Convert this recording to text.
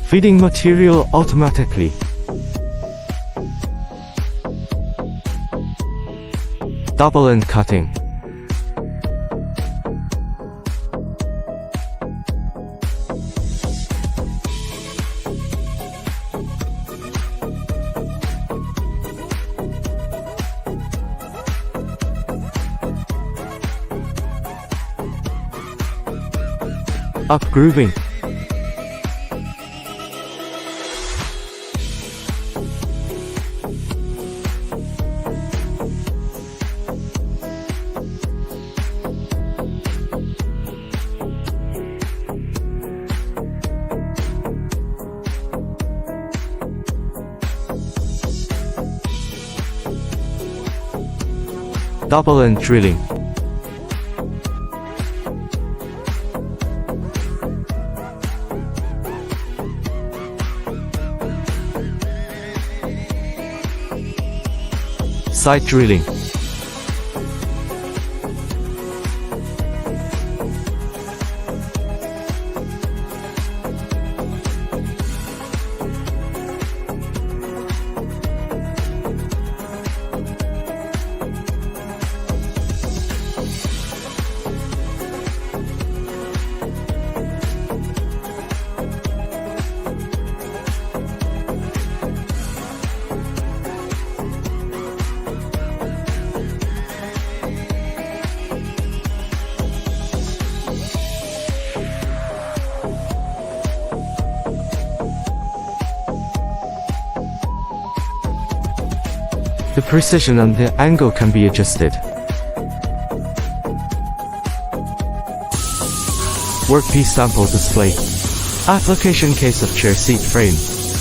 Feeding material automatically. Double and cutting. Upgrooving. Double and drilling. Side drilling. The precision and the angle can be adjusted. Workpiece sample display. Application case of chair seat frame.